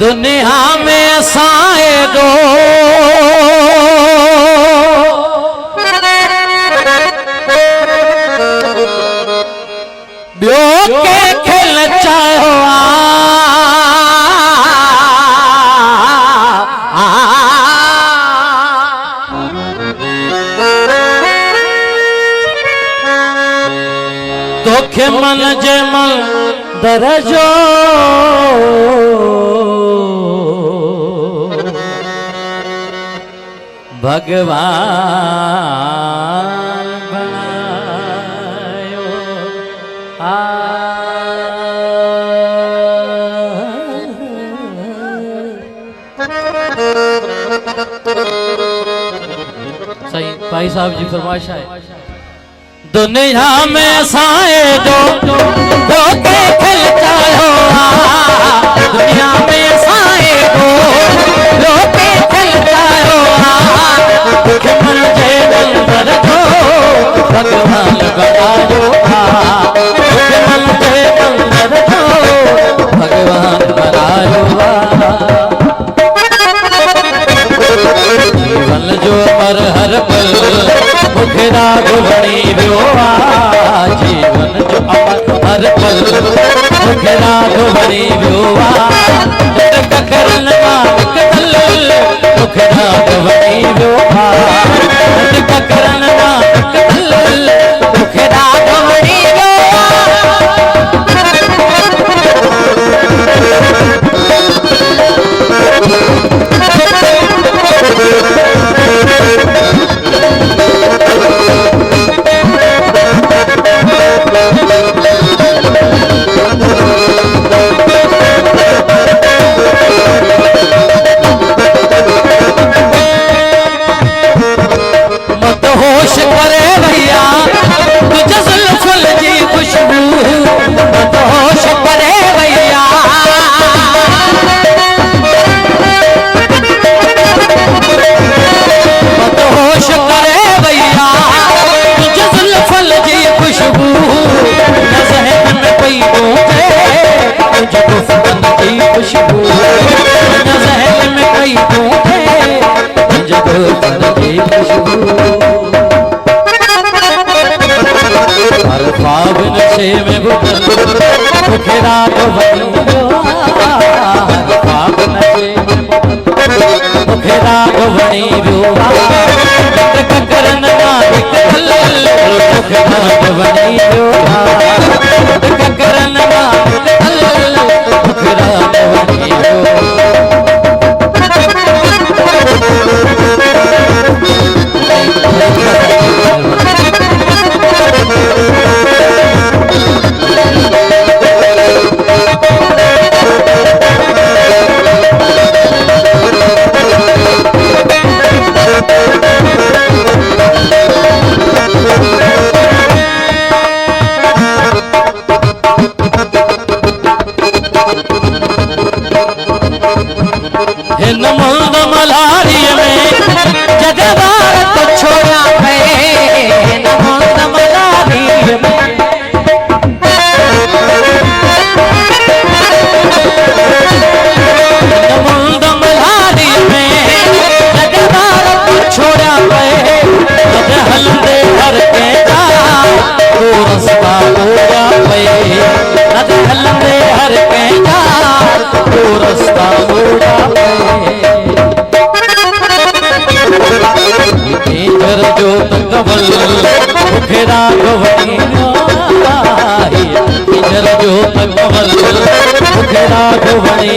दुनिया में साए दो ब्यो के खेल चाहो तोखे मन जे मन दरजो भगवान बनायो सही भाई साहब जी फरमाइश है। दुनिया में साए दो के खिलता हो दुनिया में साए दो के खिलता हो मन जे मंदिर दो भगवान बनायो मन जे मंदिर दो भगवान बनायो जीवन जो पर हर पल मुखे राग बनी व्योवा जीवन जो अमर हर पल मुखे राग बनी व्योवा करन नानक दल मुखे राग बनी व्योवा करन नानक दल मुखे राग बनी मुखे राग बनी मुखे राग बनी व्योवा करन नानक दल मुखे राग बनी व्योवा करन नानक दल मुखे राग बनी मुखे राग बनी मुखे राग बनी